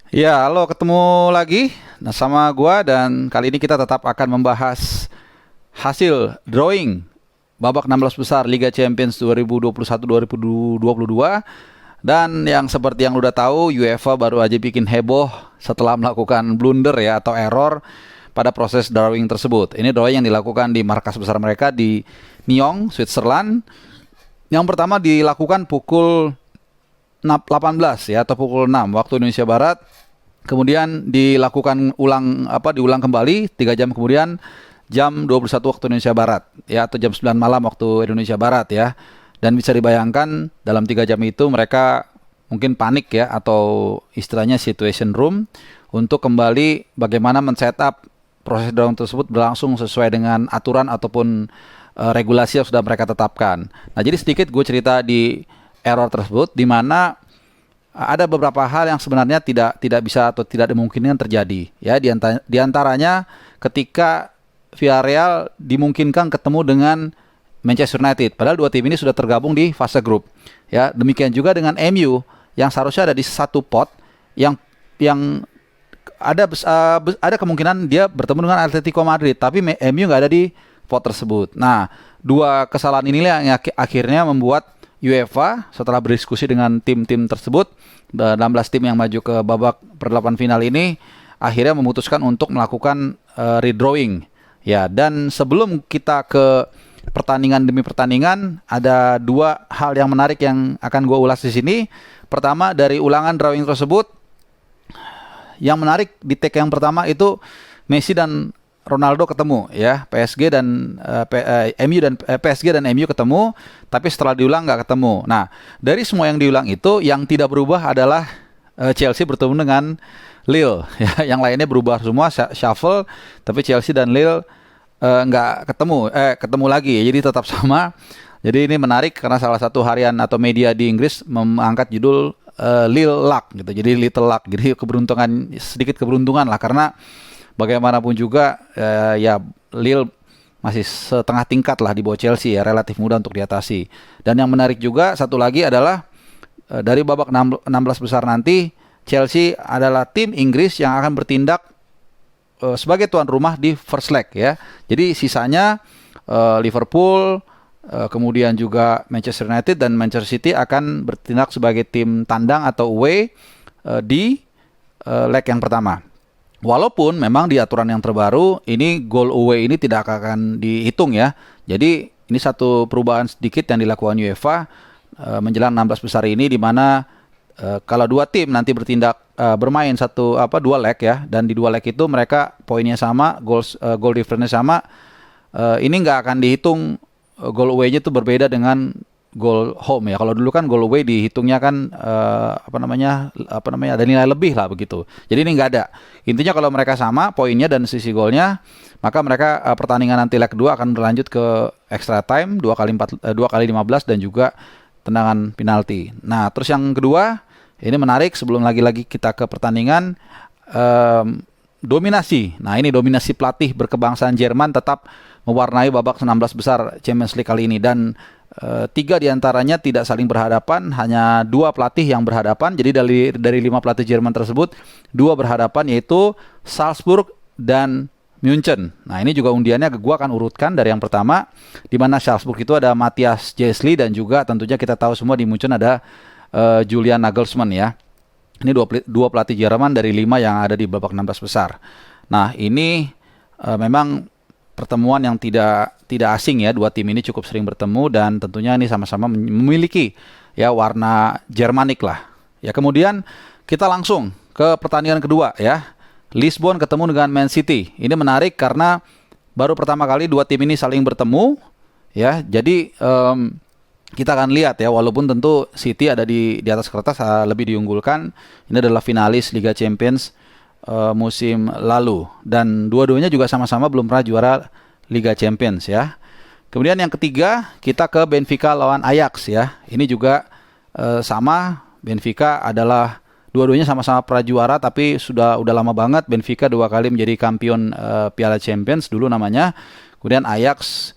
Ya, halo, ketemu lagi sama gua dan kali ini kita tetap akan membahas hasil drawing babak 16 besar Liga Champions 2021-2022 dan yang seperti yang udah tahu UEFA baru aja bikin heboh setelah melakukan blunder ya atau error pada proses drawing tersebut. Ini drawing yang dilakukan di markas besar mereka di Nyon, Switzerland. Yang pertama dilakukan pukul 18 ya atau pukul 6 waktu Indonesia Barat. Kemudian diulang kembali 3 jam kemudian jam 21 waktu Indonesia Barat ya atau jam 9 malam waktu Indonesia Barat ya. Dan bisa dibayangkan dalam 3 jam itu mereka mungkin panik ya atau istilahnya situation room untuk kembali bagaimana men-setup proses drawing tersebut berlangsung sesuai dengan aturan ataupun regulasi yang sudah mereka tetapkan. Nah, jadi sedikit gue cerita di error tersebut di mana ada beberapa hal yang sebenarnya tidak bisa atau tidak dimungkinkan terjadi ya di antaranya ketika Villarreal dimungkinkan ketemu dengan Manchester United padahal dua tim ini sudah tergabung di fase grup ya. Demikian juga dengan MU yang seharusnya ada di satu pot yang ada kemungkinan dia bertemu dengan Atletico Madrid tapi MU nggak ada di pot tersebut. Nah, dua kesalahan inilah yang akhirnya membuat UEFA setelah berdiskusi dengan tim-tim tersebut 16 tim yang maju ke babak perdelapan final ini akhirnya memutuskan untuk melakukan redrawing ya. Dan sebelum kita ke pertandingan demi pertandingan ada dua hal yang menarik yang akan gue ulas di sini. Pertama, dari ulangan drawing tersebut yang menarik di take yang pertama itu Messi dan Ronaldo ketemu ya, PSG dan MU ketemu, tapi setelah diulang nggak ketemu. Nah, dari semua yang diulang itu yang tidak berubah adalah Chelsea bertemu dengan Lille ya, yang lainnya berubah semua shuffle, tapi Chelsea dan Lille nggak ketemu lagi, jadi tetap sama. Jadi ini menarik karena salah satu harian atau media di Inggris mengangkat judul Lille Luck gitu, jadi Little Luck, jadi sedikit keberuntungan lah karena bagaimanapun juga ya Lille masih setengah tingkat lah di bawah Chelsea ya, relatif mudah untuk diatasi. Dan yang menarik juga satu lagi adalah dari babak 16 besar nanti Chelsea adalah tim Inggris yang akan bertindak sebagai tuan rumah di first leg ya. Jadi sisanya Liverpool, kemudian juga Manchester United dan Manchester City akan bertindak sebagai tim tandang atau away di leg yang pertama. Walaupun memang di aturan yang terbaru ini goal away ini tidak akan dihitung ya. Jadi ini satu perubahan sedikit yang dilakukan UEFA menjelang 16 besar ini, di mana kalau dua tim nanti bermain dua leg ya, dan di dua leg itu mereka poinnya sama, goal difference-nya sama, ini nggak akan dihitung goal away-nya itu berbeda dengan goal home ya. Kalau dulu kan goal away dihitungnya kan ada nilai lebih lah begitu. Jadi ini nggak ada. Intinya kalau mereka sama poinnya dan sisi golnya, maka mereka pertandingan nanti leg kedua akan berlanjut ke extra time 2x15 dan juga tendangan penalti. Nah, terus yang kedua, ini menarik sebelum lagi-lagi kita ke pertandingan, dominasi. Nah, ini dominasi pelatih berkebangsaan Jerman tetap mewarnai babak 16 besar Champions League kali ini, dan 3 diantaranya tidak saling berhadapan, hanya 2 pelatih yang berhadapan. Jadi dari 5 pelatih Jerman tersebut 2 berhadapan, yaitu Salzburg dan München. Nah, ini juga undiannya gue akan urutkan dari yang pertama, di mana Salzburg itu ada Matthias Jesli dan juga tentunya kita tahu semua di München ada Julian Nagelsmann ya. Ini dua pelatih Jerman dari 5 yang ada di babak 16 besar. Nah, ini memang pertemuan yang tidak asing ya, dua tim ini cukup sering bertemu dan tentunya ini sama-sama memiliki ya warna Jermanik lah. Ya, kemudian kita langsung ke pertandingan kedua ya. Lisbon ketemu dengan Man City. Ini menarik karena baru pertama kali dua tim ini saling bertemu ya. Jadi kita akan lihat ya, walaupun tentu City ada di atas kertas lebih diunggulkan. Ini adalah finalis Liga Champions musim lalu, dan dua-duanya juga sama-sama belum pernah juara Liga Champions ya. Kemudian yang ketiga kita ke Benfica lawan Ajax ya. Ini juga sama, Benfica adalah dua-duanya sama-sama pernah juara, tapi udah lama banget. Benfica 2 kali menjadi kampion Piala Champions dulu namanya. Kemudian Ajax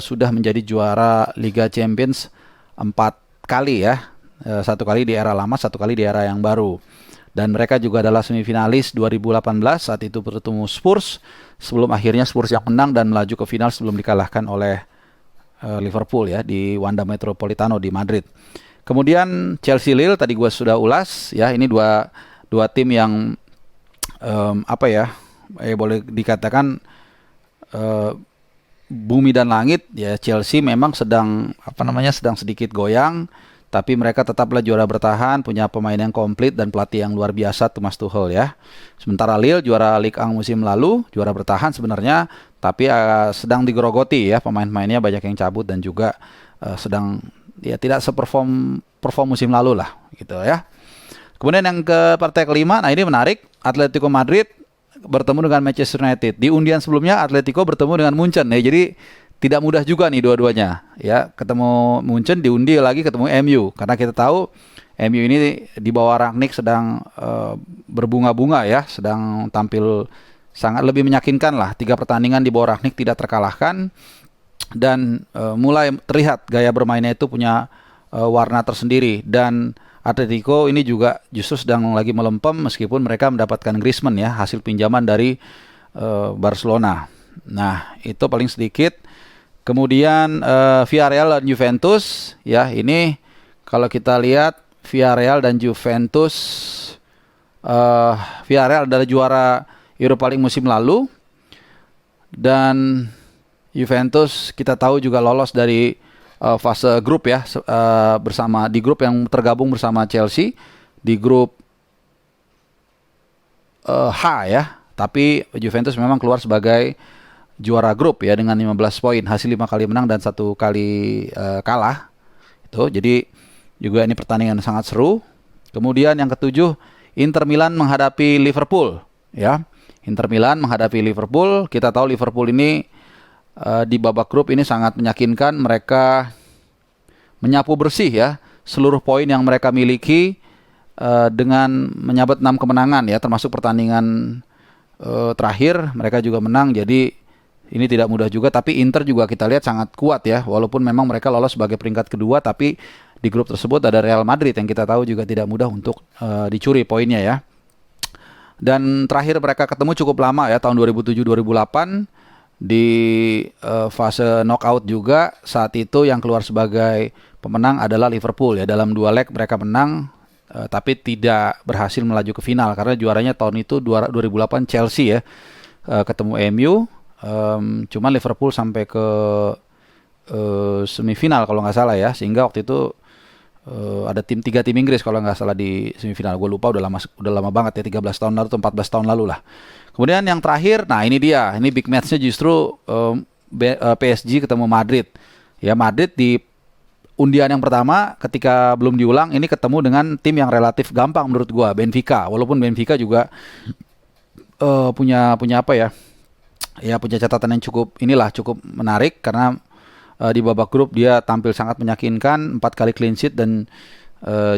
sudah menjadi juara Liga Champions 4 kali ya. 1 kali di era lama, 1 kali di era yang baru. Dan mereka juga adalah semifinalis 2018 saat itu bertemu Spurs sebelum akhirnya Spurs yang menang dan melaju ke final sebelum dikalahkan oleh Liverpool ya di Wanda Metropolitano di Madrid. Kemudian Chelsea Lille tadi gue sudah ulas ya, ini dua tim yang boleh dikatakan bumi dan langit ya. Chelsea memang sedang sedikit goyang, tapi mereka tetaplah juara bertahan, punya pemain yang komplit dan pelatih yang luar biasa, Thomas Tuchel ya. Sementara Lille juara Ligue 1 musim lalu, juara bertahan sebenarnya, tapi sedang digerogoti ya, pemain-pemainnya banyak yang cabut dan juga sedang ya tidak seperform musim lalu lah gitu ya. Kemudian yang ke partai kelima, nah ini menarik, Atletico Madrid bertemu dengan Manchester United. Di undian sebelumnya Atletico bertemu dengan Munchen ya, jadi tidak mudah juga nih dua-duanya ya, ketemu Munchen, diundi lagi ketemu MU, karena kita tahu MU ini di bawah Rangnick sedang berbunga-bunga ya, sedang tampil sangat lebih meyakinkan lah. 3 pertandingan di bawah Rangnick tidak terkalahkan dan mulai terlihat gaya bermainnya itu punya warna tersendiri. Dan Atletico ini juga justru sedang lagi melempem meskipun mereka mendapatkan Griezmann ya, hasil pinjaman dari Barcelona. Nah itu paling sedikit. Kemudian Villarreal dan Juventus ya, ini kalau kita lihat Villarreal dan Juventus, Villarreal adalah juara Europa League musim lalu dan Juventus kita tahu juga lolos dari fase grup ya, bersama di grup yang tergabung bersama Chelsea di grup H ya, tapi Juventus memang keluar sebagai juara grup ya dengan 15 poin, hasil 5 kali menang dan 1 kali kalah. Itu jadi juga ini pertandingan sangat seru. Kemudian yang ketujuh, Inter Milan menghadapi Liverpool ya. Inter Milan menghadapi Liverpool. Kita tahu Liverpool ini di babak grup ini sangat meyakinkan, mereka menyapu bersih ya seluruh poin yang mereka miliki dengan menyabet 6 kemenangan ya, termasuk pertandingan terakhir mereka juga menang. Jadi ini tidak mudah juga, tapi Inter juga kita lihat sangat kuat ya, walaupun memang mereka lolos sebagai peringkat kedua, tapi di grup tersebut ada Real Madrid yang kita tahu juga tidak mudah untuk dicuri poinnya ya. Dan terakhir mereka ketemu cukup lama ya, tahun 2007-2008 di fase knockout juga. Saat itu yang keluar sebagai pemenang adalah Liverpool ya, dalam 2 leg mereka menang tapi tidak berhasil melaju ke final karena juaranya tahun itu 2008 Chelsea ya, ketemu MU. Cuman Liverpool sampai ke semifinal kalau nggak salah ya, sehingga waktu itu ada 3 tim Inggris kalau nggak salah di semifinal. Gue lupa, udah lama banget ya, 13 tahun lalu atau 14 tahun lalu lah. Kemudian yang terakhir, nah ini dia, ini big match-nya justru PSG ketemu Madrid. Ya Madrid di undian yang pertama ketika belum diulang ini ketemu dengan tim yang relatif gampang menurut gue, Benfica. Walaupun Benfica juga punya apa ya? Ya punya catatan yang cukup menarik karena di babak grup dia tampil sangat meyakinkan, 4 kali clean sheet dan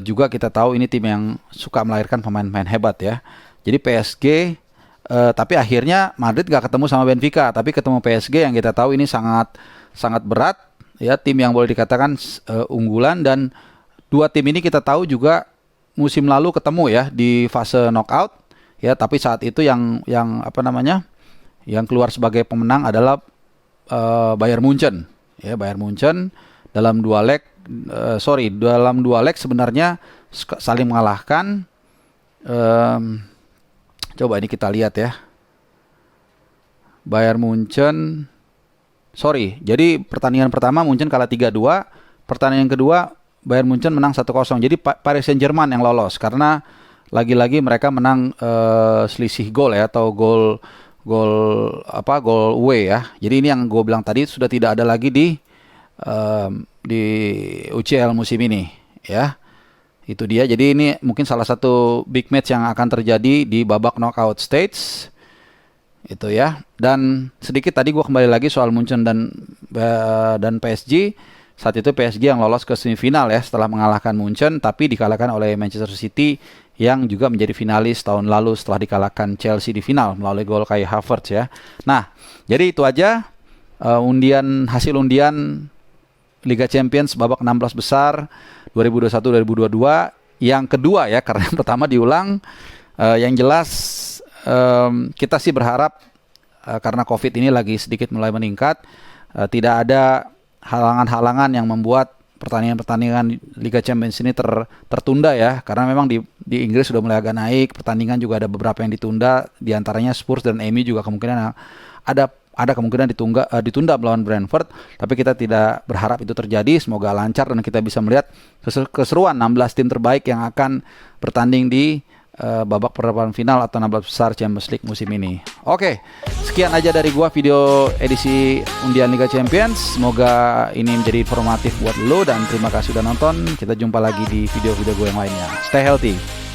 juga kita tahu ini tim yang suka melahirkan pemain-pemain hebat ya. Jadi PSG tapi akhirnya Madrid gak ketemu sama Benfica, tapi ketemu PSG yang kita tahu ini sangat berat ya, tim yang boleh dikatakan unggulan. Dan 2 tim ini kita tahu juga musim lalu ketemu ya di fase knockout ya, tapi saat itu yang keluar sebagai pemenang adalah Bayern Munchen. Ya, Bayern Munchen dalam 2 leg sebenarnya saling mengalahkan. Coba ini kita lihat ya. Bayern Munchen, jadi pertandingan pertama Munchen kalah 3-2, pertandingan kedua Bayern Munchen menang 1-0. Jadi Paris Saint-Germain yang lolos karena lagi-lagi mereka menang selisih gol ya, atau gol away ya. Jadi ini yang gue bilang tadi sudah tidak ada lagi di UCL musim ini ya. Itu dia. Jadi ini mungkin salah satu big match yang akan terjadi di babak knockout stage. Itu ya. Dan sedikit tadi gue kembali lagi soal Munchen dan PSG. Saat itu PSG yang lolos ke semifinal ya setelah mengalahkan Munchen, tapi dikalahkan oleh Manchester City yang juga menjadi finalis tahun lalu setelah dikalahkan Chelsea di final melalui gol Kai Havertz ya. Nah, jadi itu aja hasil undian Liga Champions babak 16 besar 2021-2022 yang kedua ya, karena yang pertama diulang. Yang jelas kita sih berharap karena COVID ini lagi sedikit mulai meningkat, tidak ada halangan-halangan yang membuat pertandingan-pertandingan Liga Champions ini tertunda ya, karena memang di Inggris sudah mulai agak naik, pertandingan juga ada beberapa yang ditunda, diantaranya Spurs dan MU juga kemungkinan ada kemungkinan ditunda melawan Brentford, tapi kita tidak berharap itu terjadi. Semoga lancar dan kita bisa melihat keseruan 16 tim terbaik yang akan bertanding di babak perempat final atau 16 besar Champions League musim ini. Oke, sekian aja dari gua video edisi undian Liga Champions. Semoga ini menjadi informatif buat lo dan terima kasih sudah nonton. Kita jumpa lagi di video-video gue yang lainnya. Stay healthy.